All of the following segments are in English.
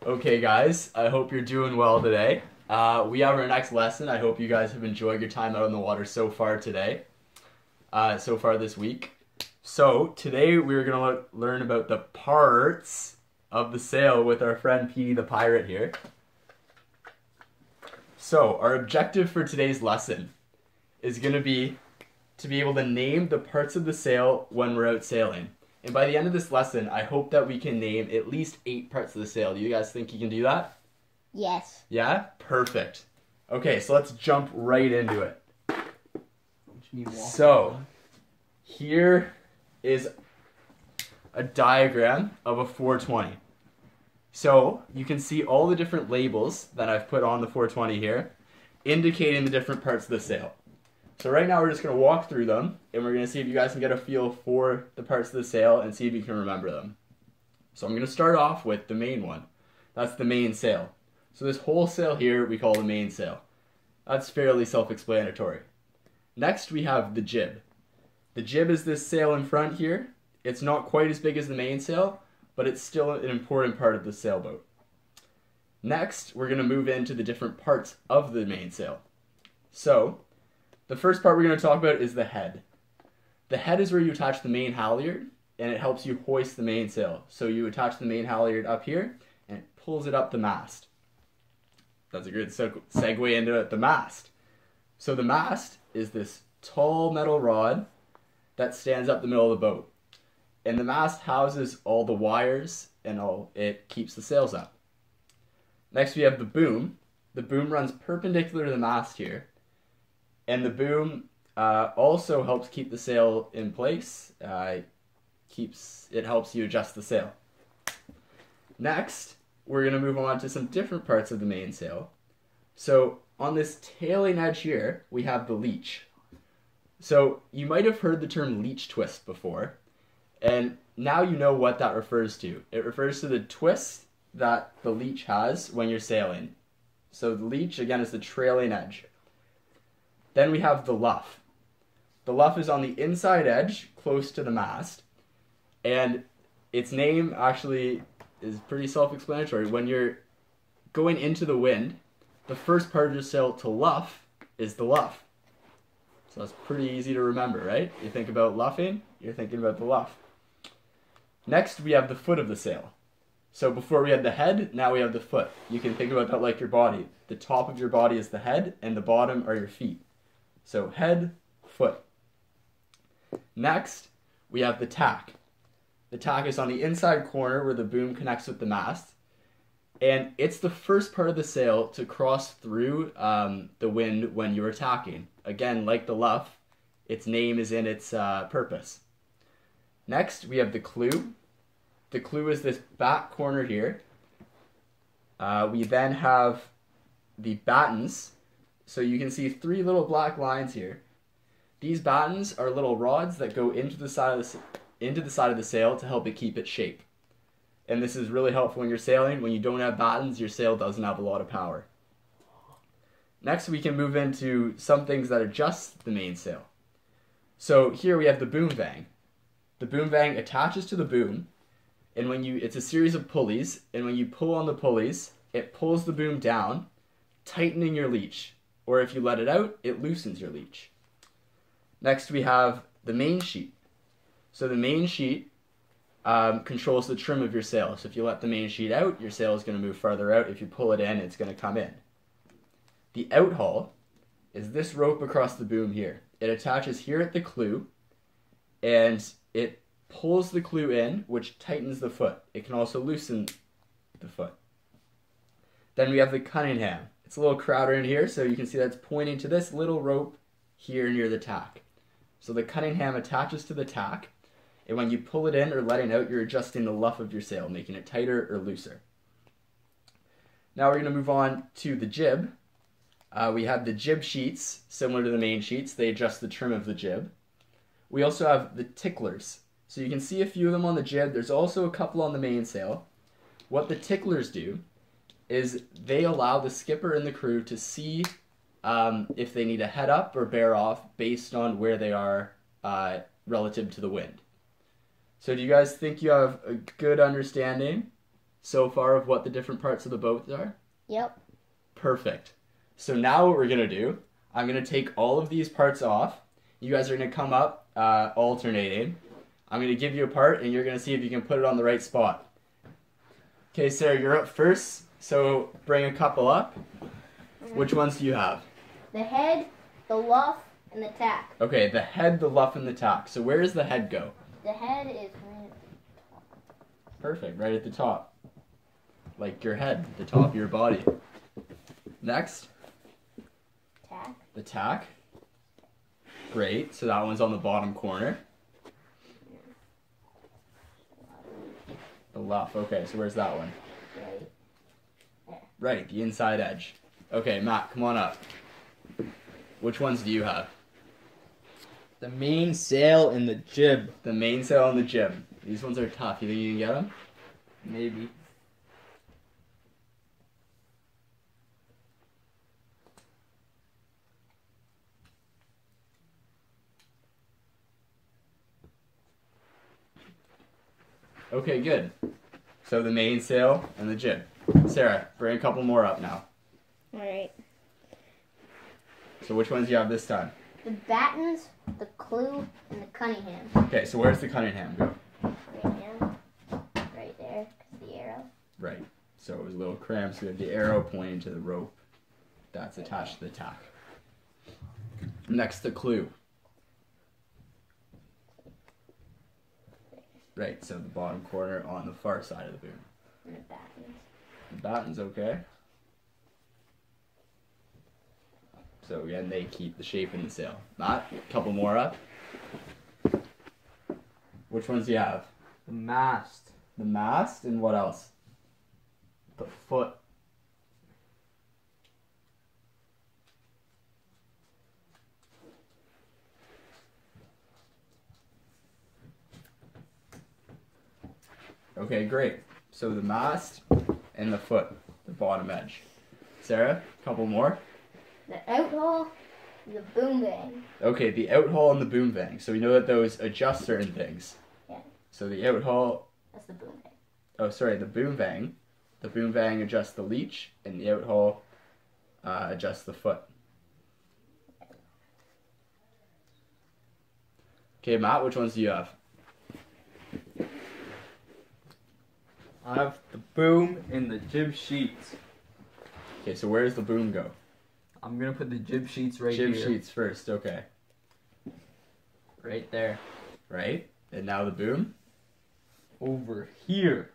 Okay, guys, I hope you're doing well today. We have our next lesson. I hope you guys have enjoyed your time out on the water so far today, so far this week. So, today we're going to learn about the parts of the sail with our friend Petey the Pirate here. So, our objective for today's lesson is going to be able to name the parts of the sail when we're out sailing. And by the end of this lesson, I hope that we can name at least 8 parts of the sail. Do you guys think you can do that? Yes. Yeah? Perfect. Okay, so let's jump right into it. So, here is a diagram of a 420. So, you can see all the different labels that I've put on the 420 here, indicating the different parts of the sail. So right now we're just going to walk through them, and we're going to see if you guys can get a feel for the parts of the sail and see if you can remember them. So I'm going to start off with the main one. That's the main sail. So this whole sail here we call the main sail. That's fairly self-explanatory. Next we have the jib. The jib is this sail in front here. It's not quite as big as the main sail, but it's still an important part of the sailboat. Next, we're going to move into the different parts of the main sail. So, the first part we're going to talk about is the head. The head is where you attach the main halyard, and it helps you hoist the main sail. So you attach the main halyard up here, and it pulls it up the mast. That's a good segue into the mast. So the mast is this tall metal rod that stands up the middle of the boat. And the mast houses all the wires, and it keeps the sails up. Next we have the boom. The boom runs perpendicular to the mast here. And the boom also helps keep the sail in place. It helps you adjust the sail. Next, we're going to move on to some different parts of the main sail. So on this tailing edge here, we have the leech. So you might have heard the term leech twist before, and now you know what that refers to. It refers to the twist that the leech has when you're sailing. So the leech, again, is the trailing edge. Then we have the luff. The luff is on the inside edge, close to the mast, and its name actually is pretty self-explanatory. When you're going into the wind, the first part of your sail to luff is the luff. So that's pretty easy to remember, right? You think about luffing, you're thinking about the luff. Next, we have the foot of the sail. So before we had the head, now we have the foot. You can think about that like your body. The top of your body is the head, and the bottom are your feet. So head, foot. Next, we have the tack. The tack is on the inside corner where the boom connects with the mast. And it's the first part of the sail to cross through the wind when you're tacking. Again, like the luff, its name is in its purpose. Next, we have the clew. The clew is this back corner here. We then have the battens. So you can see 3 little black lines here. These battens are little rods that go into the side of the sail to help it keep its shape. And this is really helpful when you're sailing. When you don't have battens, your sail doesn't have a lot of power. Next, we can move into some things that adjust the main sail. So here we have the boom vang. The boom vang attaches to the boom, and it's a series of pulleys, and when you pull on the pulleys, it pulls the boom down, tightening your leech. Or if you let it out, it loosens your leech. Next we have the main sheet. So the main sheet controls the trim of your sail. So if you let the main sheet out, your sail is going to move farther out. If you pull it in, it's going to come in. The outhaul is this rope across the boom here. It attaches here at the clew, and it pulls the clew in, which tightens the foot. It can also loosen the foot. Then we have the Cunningham. It's a little crowder in here, so you can see that's pointing to this little rope here near the tack. So the Cunningham attaches to the tack, and when you pull it in or letting out, you're adjusting the luff of your sail, making it tighter or looser. Now we're going to move on to the jib. We have the jib sheets, similar to the main sheets. They adjust the trim of the jib. We also have the ticklers. So you can see a few of them on the jib. There's also a couple on the mainsail. What the ticklers do is they allow the skipper and the crew to see if they need to head up or bear off based on where they are relative to the wind. So do you guys think you have a good understanding so far of what the different parts of the boat are? Yep. Perfect. So now what we're going to do, I'm going to take all of these parts off. You guys are going to come up alternating. I'm going to give you a part, and you're going to see if you can put it on the right spot. Okay, Sarah, you're up first. So bring a couple up. Which ones do you have? The head, the luff, and the tack. Okay, the head, the luff, and the tack. So where does the head go? The head is right at the top. Perfect, right at the top. Like your head, the top of your body. Next, Tack. the tack. Great, so that one's on the bottom corner. The luff, okay, so where's that one? Right there. Right, the inside edge. Okay, Matt, come on up. Which ones do you have? The mainsail and the jib. The mainsail and the jib. These ones are tough. You think you can get them? Maybe. Okay, good. So the mainsail and the jib. Sarah, bring a couple more up now. Alright. So which ones do you have this time? The battens, the clue, and the Cunningham. Okay, so where's the Cunningham go? Right now. Right there. 'Cause the arrow. Right. So it was a little cramped, so we have the arrow pointing to the rope that's attached to the tack. Next, the clue. Right, so the bottom corner on the far side of the boom. And the battens. The batten's okay. So again, they keep the shape in the sail. Matt, a couple more up. Which ones do you have? The mast. The mast and what else? The foot. Okay, great. So the mast and the foot, the bottom edge. Sarah, a couple more. The outhaul, the boom bang. Okay, the outhaul and the boom vang. So we know that those adjust certain things. Yeah. So the outhaul, That's the boom bang. oh sorry, the boom vang. The boom vang adjusts the leech, and the outhaul adjusts the foot. Okay, Matt, which ones do you have? I have the boom and the jib sheets. Okay, so where does the boom go? I'm gonna put the jib sheets right Jib here. sheets first, okay. Right there. Right? And now the boom? Over here.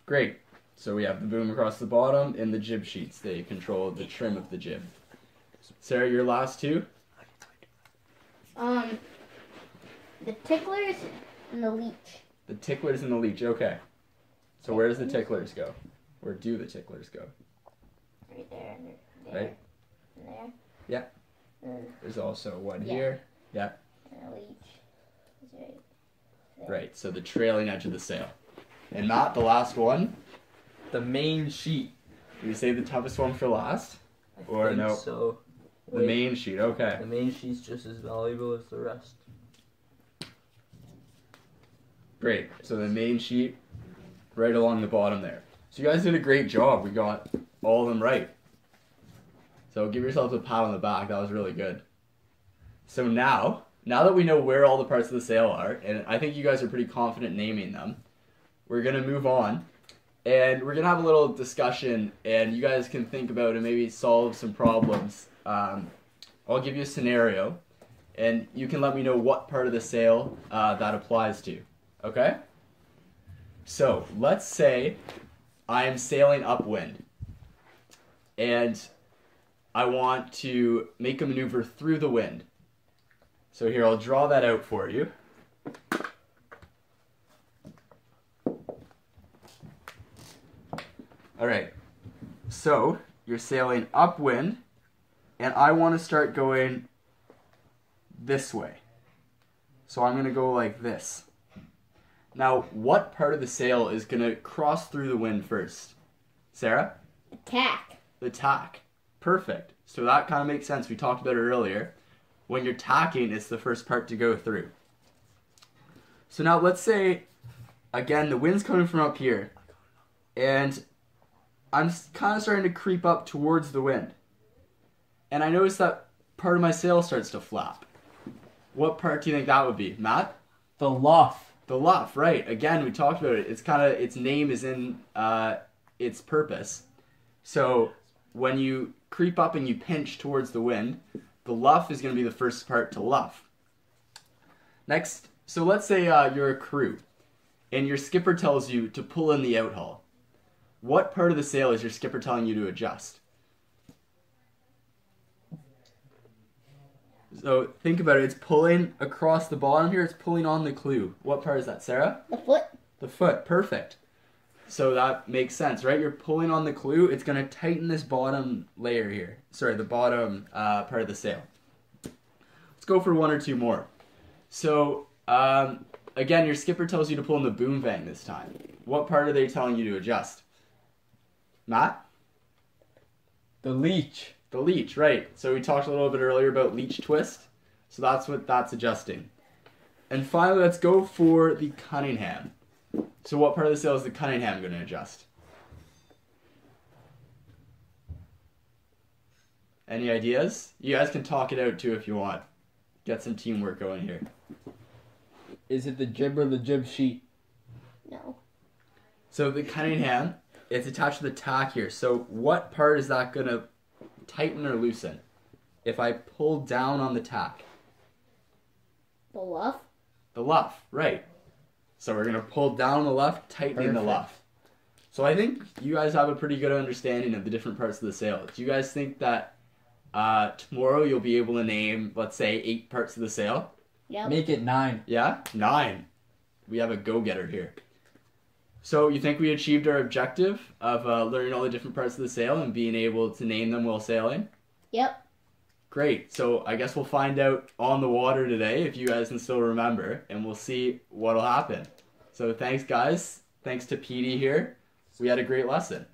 Great. So we have the boom across the bottom and the jib sheets. They control the trim of the jib. Sarah, your last two? The ticklers and the leech. The ticklers and the leech, okay. So where does the ticklers go? Where do the ticklers go? Right there and there. Right? And there. Yeah. And There's also one Yeah. here. Yeah. the leech. Is right there. Right, so the trailing edge of the sail. And Matt, the last one? The main sheet. Did we save the toughest one for last? I Or think no. So. The main sheet, okay. The main sheet's just as valuable as the rest. Great. So the main sheet right along the bottom there. So you guys did a great job. We got all of them right. So give yourselves a pat on the back. That was really good. So now that we know where all the parts of the sail are, and I think you guys are pretty confident naming them, we're going to move on. And we're going to have a little discussion, and you guys can think about and maybe solve some problems. I'll give you a scenario, and you can let me know what part of the sail that applies to. Okay? So, let's say I am sailing upwind, and I want to make a maneuver through the wind. So here, I'll draw that out for you. Alright, so you're sailing upwind, and I want to start going this way. So I'm going to go like this. Now, what part of the sail is going to cross through the wind first? Sarah? The tack. The tack. Perfect. So that kind of makes sense. We talked about it earlier. When you're tacking, it's the first part to go through. So now let's say again, the wind's coming from up here. And I'm kind of starting to creep up towards the wind. And I notice that part of my sail starts to flap. What part do you think that would be, Matt? The luff. The luff, right. Again, we talked about it. It's kind of, its name is in its purpose. So when you creep up and you pinch towards the wind, the luff is going to be the first part to luff. Next, so let's say you're a crew and your skipper tells you to pull in the outhaul. What part of the sail is your skipper telling you to adjust? So think about it. It's pulling across the bottom here. It's pulling on the clew. What part is that, Sarah? The foot. The foot. Perfect. So that makes sense, right? You're pulling on the clew. It's going to tighten this bottom layer here. Sorry, the bottom part of the sail. Let's go for one or two more. So, again, your skipper tells you to pull in the boom vang this time. What part are they telling you to adjust? Matt? The leech. The leech, right. So we talked a little bit earlier about leech twist. So that's what that's adjusting. And finally, let's go for the Cunningham. So what part of the sail is the Cunningham going to adjust? Any ideas? You guys can talk it out too if you want. Get some teamwork going here. Is it the jib or the jib sheet? No. So the Cunningham, it's attached to the tack here. So what part is that going to tighten or loosen if I pull down on the tack? The luff. The luff, right. So we're going to pull down the luff, tightening the luff. So I think you guys have a pretty good understanding of the different parts of the sail. Do you guys think that tomorrow you'll be able to name, let's say, 8 parts of the sail? Yep. Make it 9. Yeah? 9. We have a go-getter here. So you think we achieved our objective of learning all the different parts of the sail and being able to name them while sailing? Yep. Great. So I guess we'll find out on the water today if you guys can still remember, and we'll see what'll happen. So thanks, guys. Thanks to Petey here. We had a great lesson.